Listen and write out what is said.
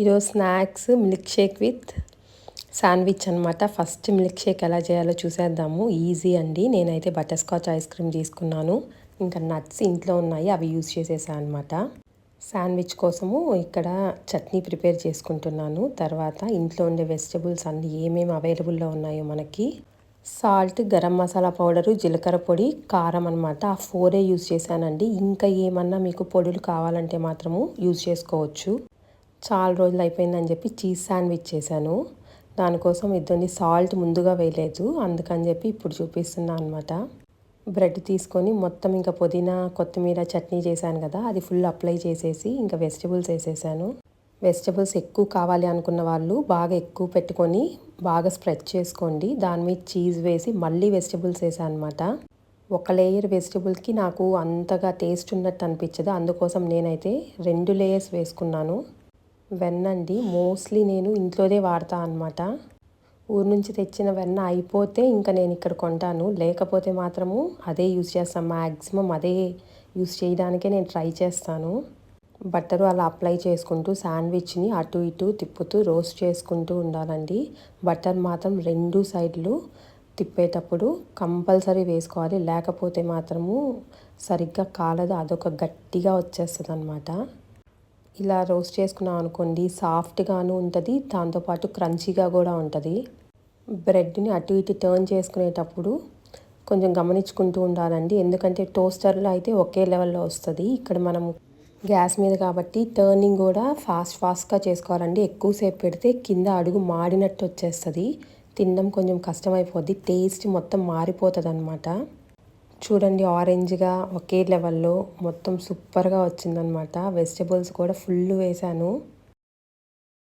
ఈరోజు snacks milk shake with sandwich అనమాట. First milk shake ఎలా చేయాలో చూసేద్దాము. ఈజీ అండి. నేనైతే బటర్ స్కాచ్ ఐస్ క్రీమ్ తీసుకున్నాను. ఇంకా నట్స్ ఇంట్లో ఉన్నాయి, అవి యూజ్ చేసేసాను అనమాట. శాండ్విచ్ కోసము ఇక్కడ చట్నీ ప్రిపేర్ చేసుకుంటున్నాను. తర్వాత ఇంట్లో ఉండే వెజిటబుల్స్ అన్నీ ఏమేమి అవైలబుల్లో ఉన్నాయో మనకి సాల్ట్, గరం మసాలా పౌడరు, జీలకర్ర పొడి, కారం అనమాట. ఆ 4 యూజ్ చేశానండి. ఇంకా ఏమన్నా మీకు పొడులు కావాలంటే మాత్రము యూజ్ చేసుకోవచ్చు. చాలా రోజులు అయిపోయిందని చెప్పి చీజ్ శాండ్విచ్ చేశాను. దానికోసం ఇద్దండి సాల్ట్ ముందుగా వేయలేదు, అందుకని చెప్పి ఇప్పుడు చూపిస్తున్నాను అనమాట. బ్రెడ్ తీసుకొని మొత్తం ఇంకా పుదీనా, కొత్తిమీర చట్నీ చేశాను కదా, అది ఫుల్ అప్లై చేసేసి ఇంకా వెజిటబుల్స్ వేసేసాను. వెజిటబుల్స్ ఎక్కువ కావాలి అనుకున్న వాళ్ళు బాగా ఎక్కువ పెట్టుకొని బాగా స్ప్రెడ్ చేసుకోండి. దాని మీద చీజ్ వేసి మళ్ళీ వెజిటబుల్స్ వేసాను అనమాట. ఒక లేయర్ వెజిటబుల్కి నాకు అంతగా టేస్ట్ ఉన్నట్టు అనిపించదు, అందుకోసం నేనైతే 2 లేయర్స్ వేసుకున్నాను. వెన్న అండి, మోస్ట్లీ నేను ఇంట్లోనే వాడతా అనమాట. ఊరు నుంచి తెచ్చిన వెన్న అయిపోతే ఇంకా నేను ఇక్కడ కొంటాను, లేకపోతే మాత్రము అదే యూజ్ చేస్తాను. మ్యాక్సిమం అదే యూజ్ చేయడానికే నేను ట్రై చేస్తాను. బట్టరు అలా అప్లై చేసుకుంటూ శాండ్విచ్ని అటు ఇటు తిప్పుతూ రోస్ట్ చేసుకుంటూ ఉండాలండి. బటర్ మాత్రం 2 సైడ్లు తిప్పేటప్పుడు కంపల్సరీ వేసుకోవాలి, లేకపోతే మాత్రము సరిగ్గా కాలదు, అదొక గట్టిగా వచ్చేస్తుంది అనమాట. ఇలా రోస్ట్ చేసుకున్నాం అనుకోండి, సాఫ్ట్గాను ఉంటుంది, దాంతోపాటు క్రంచీగా కూడా ఉంటుంది. బ్రెడ్ని అటు ఇటు టర్న్ చేసుకునేటప్పుడు కొంచెం గమనించుకుంటూ ఉండాలండి, ఎందుకంటే టోస్టర్లో అయితే ఒకే లెవెల్లో వస్తుంది. ఇక్కడ మనం గ్యాస్ మీద కాబట్టి టర్నింగ్ కూడా ఫాస్ట్గా చేసుకోవాలండి. ఎక్కువసేపు పెడితే కింద అడుగు మాడినట్టు వచ్చేస్తుంది, తినడం కొంచెం కష్టమైపోద్ది, టేస్ట్ మొత్తం మారిపోతుంది అనమాట. చూడండి, ఆరెంజ్గా ఒకే లెవెల్లో మొత్తం సూపర్గా వచ్చిందనమాట. వెజిటబుల్స్ కూడా ఫుల్ వేసాను.